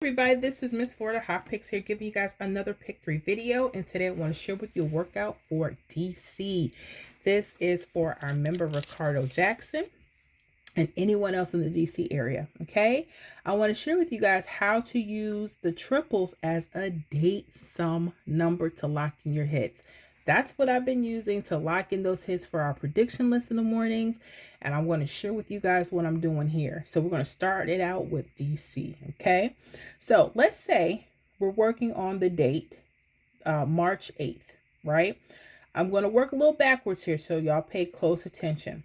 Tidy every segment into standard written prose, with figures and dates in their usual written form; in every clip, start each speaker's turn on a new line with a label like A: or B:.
A: Everybody, this is Miss Florida Hot Picks here, giving you guys another pick 3 video. And today I want to share with you a workout for DC. This is for our member Ricardo Jackson and anyone else in the DC area. Okay, I want to share with you guys how to use the triples as a date sum number to lock in your hits. That's what I've been using to lock in those hits for our prediction list in the mornings. And I'm going to share with you guys what I'm doing here. So we're going to start it out with DC. Okay, so let's say we're working on the date March 8th, right? I'm going to work a little backwards here, so y'all pay close attention.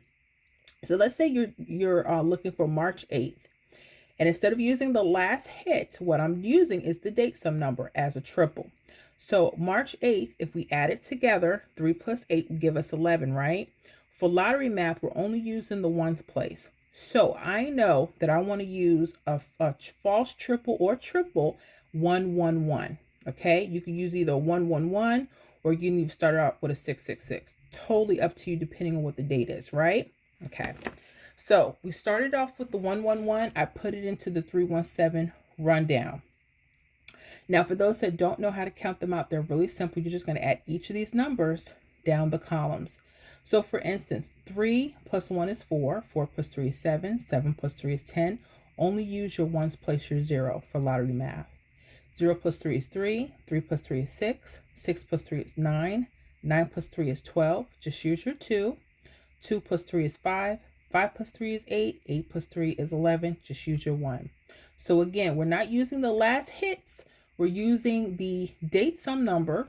A: So let's say you're looking for March 8th. And instead of using the last hit, what I'm using is the date sum number as a triple. So March 8th, if we add it together, 3 plus 8 will give us 11, right? For lottery math, we're only using the ones place. So I know that I want to use a false triple or triple 111. Okay, you can use either 111 or you can even start out with a 666. Totally up to you depending on what the date is, right? Okay, so we started off with the 111. I put it into the 317 rundown. Now, for those that don't know how to count them out, they're really simple. You're just going to add each of these numbers down the columns. So for instance, 3 plus 1 is 4, 4 plus 3 is 7, 7 plus 3 is 10. Only use your ones place your 0 for lottery math. 0 plus 3 is 3, 3 plus 3 is 6, 6 plus 3 is 9, 9 plus 3 is 12. Just use your 2. 2 plus 3 is 5, 5 plus 3 is 8, 8 plus 3 is 11. Just use your 1. So again, we're not using the last hits. We're using the date sum number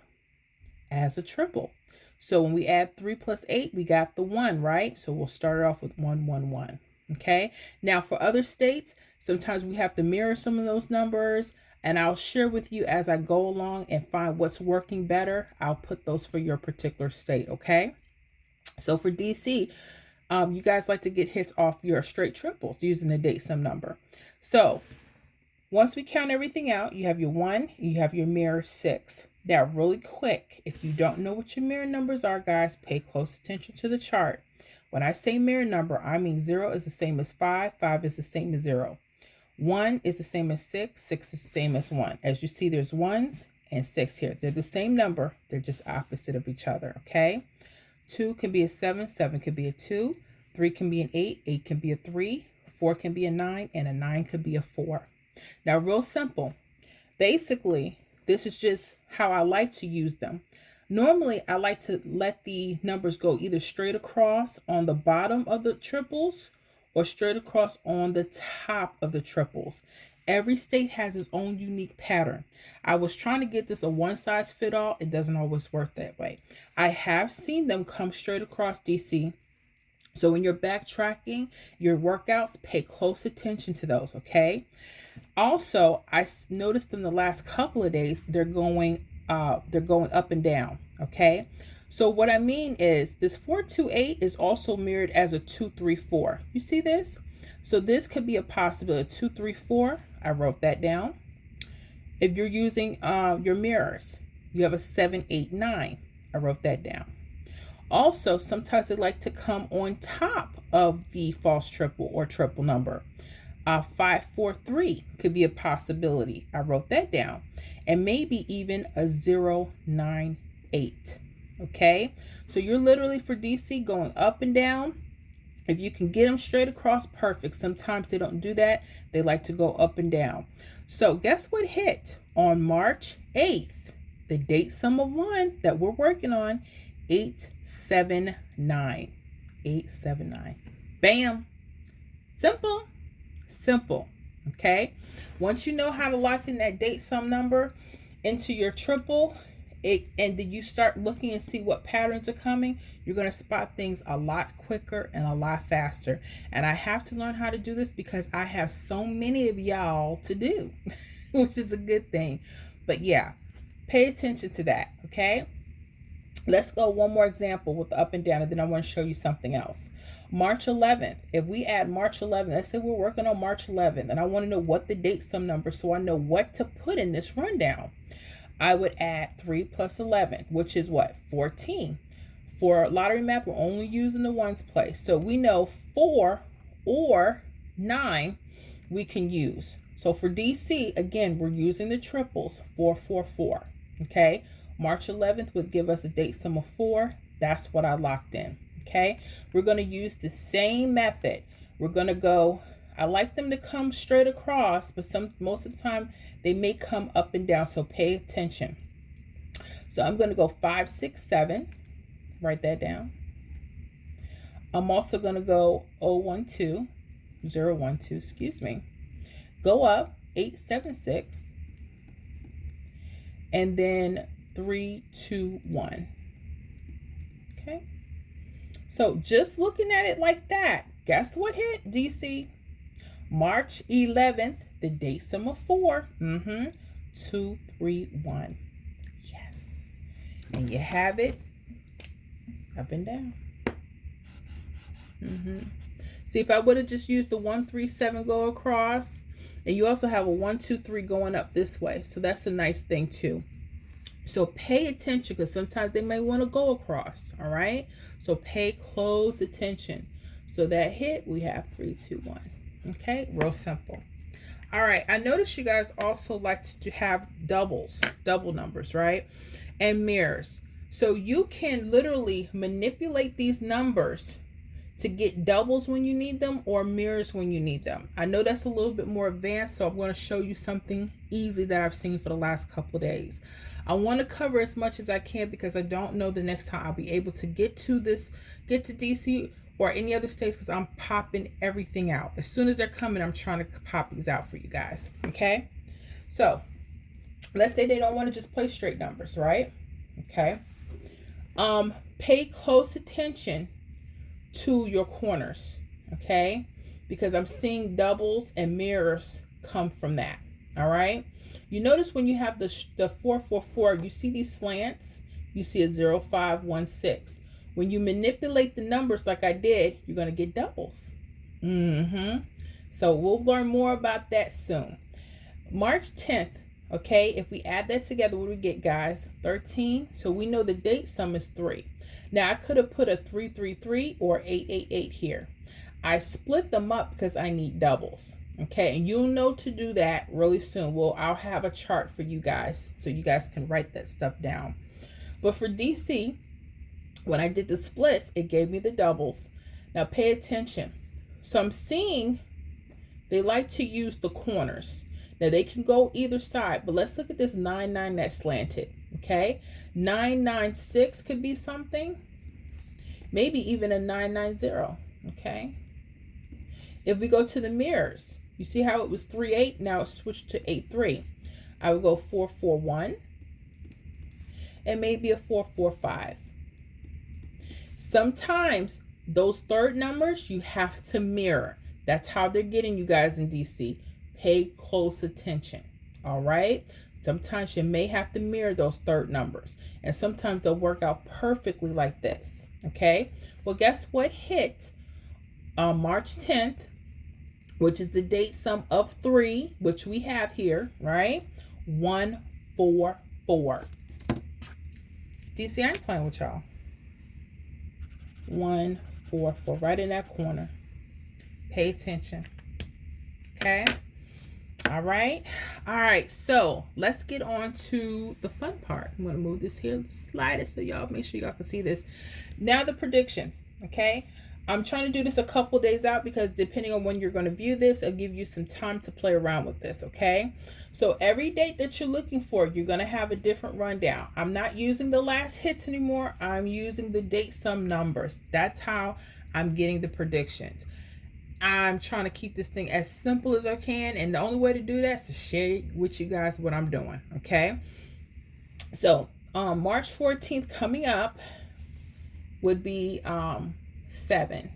A: as a triple. So when we add 3 plus 8, we got the 1, right? So we'll start it off with 111. Okay. Now for other states, sometimes we have to mirror some of those numbers, and I'll share with you as I go along and find what's working better. I'll put those for your particular state. Okay. So for DC, you guys like to get hits off your straight triples using the date sum number. So once we count everything out, you have your 1, you have your mirror 6. Now, really quick, if you don't know what your mirror numbers are, guys, pay close attention to the chart. When I say mirror number, I mean 0 is the same as 5, 5 is the same as 0. 1 is the same as 6, 6 is the same as 1. As you see, there's 1s and 6 here. They're the same number, they're just opposite of each other, okay? 2 can be a 7, 7 can be a 2, 3 can be an 8, 8 can be a 3, 4 can be a 9, and a 9 could be a 4. Now, real simple. Basically, this is just how I like to use them. Normally, I like to let the numbers go either straight across on the bottom of the triples or straight across on the top of the triples. Every state has its own unique pattern. I was trying to get this a one size fit all. It doesn't always work that way. I have seen them come straight across DC. So when you're backtracking your workouts, pay close attention to those, okay? Also, I noticed in the last couple of days, they're going up and down, okay? So what I mean is this 428 is also mirrored as a 234. You see this? So this could be a possibility. 234, I wrote that down. If you're using your mirrors, you have a 789. I wrote that down. Also, sometimes they like to come on top of the false triple or triple number. 543 could be a possibility. I wrote that down. And maybe even a 098. Okay, so you're literally for DC going up and down. If you can get them straight across, perfect. Sometimes they don't do that. They like to go up and down. So guess what hit on March 8th? The date sum of 1 that we're working on, 879. 879. Bam. Simple. Simple. Okay. Once you know how to lock in that date sum number into your triple, and then you start looking and see what patterns are coming, you're going to spot things a lot quicker and a lot faster. And I have to learn how to do this because I have so many of y'all to do, which is a good thing. But yeah, pay attention to that. Okay. Let's go one more example with the up and down, and then I want to show you something else. March 11th, if we add March 11th, let's say we're working on March 11th, and I want to know what the date sum number, so I know what to put in this rundown. I would add 3 plus 11, which is what? 14. For lottery math, we're only using the ones place. So we know 4 or 9 we can use. So for DC, again, we're using the triples, 444. Okay. March 11th would give us a date sum of 4. That's what I locked in. Okay. We're going to use the same method. We're going to go, I like them to come straight across, but most of the time they may come up and down. So pay attention. So I'm going to go 5, 6, 7. Write that down. I'm also going to go 012, 012, excuse me. Go up 8, 7, 6. And then 3, 2, 1. Okay. So just looking at it like that, guess what hit, DC? March 11th, the date sum of 4. 2, 3, 1. Yes. And you have it up and down. See, if I would have just used the 1, 3, 7 go across, and you also have a 1, 2, 3 going up this way. So that's a nice thing too. So pay attention, because sometimes they may want to go across. All right. So pay close attention. So that hit, we have 3, 2, 1. Okay. Real simple. All right. I noticed you guys also like to have double numbers, right? And mirrors. So you can literally manipulate these numbers to get doubles when you need them or mirrors when you need them. I know that's a little bit more advanced, so I'm going to show you something easy that I've seen for the last couple of days. I want to cover as much as I can because I don't know the next time I'll be able to get to DC or any other states, because I'm popping everything out. As soon as they're coming, I'm trying to pop these out for you guys. Okay. So let's say they don't want to just play straight numbers, right? Okay. Pay close attention to your corners, okay? Because I'm seeing doubles and mirrors come from that. All right. You notice when you have the 444, you see these slants. You see a 0, 5, 1, 6. When you manipulate the numbers like I did, you're going to get doubles. So we'll learn more about that soon. March 10th. Okay, if we add that together, what do we get, guys? 13. So we know the date sum is 3. Now I could have put a 3, 3, 3 or 8, 8, 8 here. I split them up because I need doubles. Okay, and you'll know to do that really soon. I'll have a chart for you guys so you guys can write that stuff down. But for DC, when I did the splits, it gave me the doubles. Now pay attention. So I'm seeing they like to use the corners. Now they can go either side, but let's look at this 9, 9 that's slanted. Okay, 9, 9, 6 could be something. Maybe even a 9, 9, 0. Okay. If we go to the mirrors, you see how it was 3, 8. Now it's switched to 8, 3. I would go 4, 4, 1. And maybe a 4, 4, 5. Sometimes those third numbers you have to mirror. That's how they're getting you guys in DC. Pay close attention. All right. Sometimes you may have to mirror those third numbers, and sometimes they'll work out perfectly like this. Okay. Well, guess what hit on March 10th, which is the date sum of 3, which we have here, right? 1, 4, 4. DC, I ain't playing with y'all. 1, 4, 4, right in that corner. Pay attention. Okay. All right. All right. So let's get on to the fun part. I'm going to move this here, slide it so y'all make sure y'all can see this. Now the predictions. Okay. I'm trying to do this a couple days out because depending on when you're going to view this, I'll give you some time to play around with this. Okay. So every date that you're looking for, you're going to have a different rundown. I'm not using the last hits anymore. I'm using the date sum numbers. That's how I'm getting the predictions. I'm trying to keep this thing as simple as I can. And the only way to do that is to share with you guys what I'm doing. Okay. So March 14th coming up would be 7.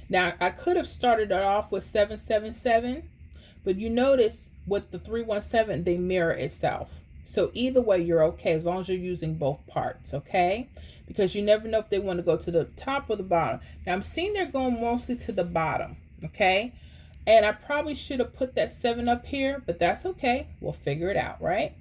A: Now I could have started it off with 777, but you notice with the 317, they mirror itself. So either way, you're okay as long as you're using both parts. Okay. Because you never know if they want to go to the top or the bottom. Now I'm seeing they're going mostly to the bottom. Okay. And I probably should have put that 7 up here, but that's okay. We'll figure it out, right?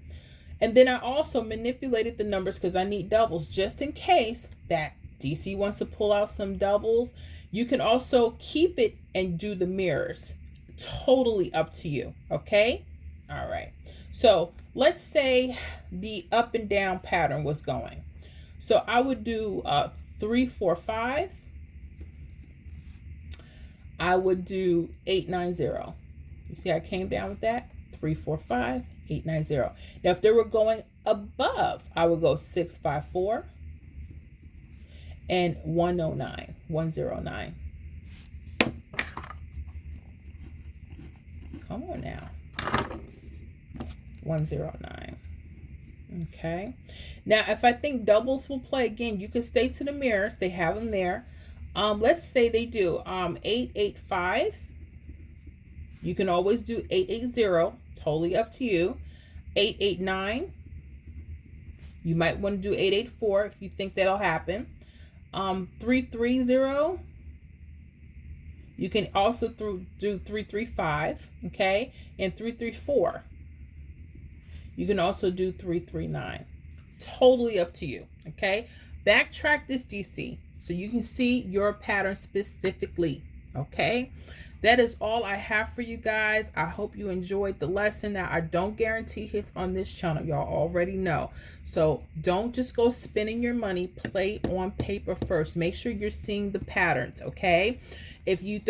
A: And then I also manipulated the numbers because I need doubles just in case that DC wants to pull out some doubles. You can also keep it and do the mirrors Totally up to you. Okay. All right. So let's say the up and down pattern was going. So I would do 3, 4, 5. I would do 8, 9, 0. You see I came down with that? 3, 4, 5, 8, 9, 0. Now if they were going above, I would go 6, 5, 4 and 109, 109. Come on now. 109. Okay. Now, if I think doubles will play again, you can stay to the mirrors. They have them there. Let's say they do 885. You can always do 880. Totally up to you. 889. You might want to do 884 if you think that'll happen. 330. You can also do 335, okay? And 334. You can also do 339. Totally up to you, okay? Backtrack this DC so you can see your pattern specifically, okay? That is all I have for you guys. I hope you enjoyed the lesson. Now, I don't guarantee hits on this channel. Y'all already know. So don't just go spending your money. Play on paper first. Make sure you're seeing the patterns, okay? If you're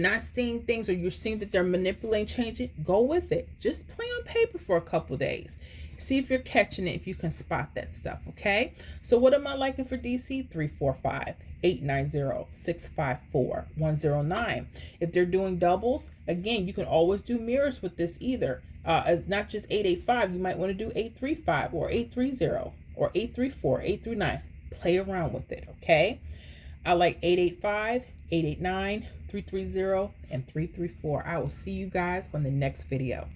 A: not seeing things or you're seeing that they're manipulating, changing, go with it. Just play on paper for a couple days. See if you're catching it, if you can spot that stuff, okay? So what am I liking for DC? 345, 890, 654, 109. If they're doing doubles, again, you can always do mirrors with this either. As not just 885, you might want to do 835 or 830 or 834, 839. Play around with it, okay? I like 885, 889, 330, and 334. I will see you guys on the next video.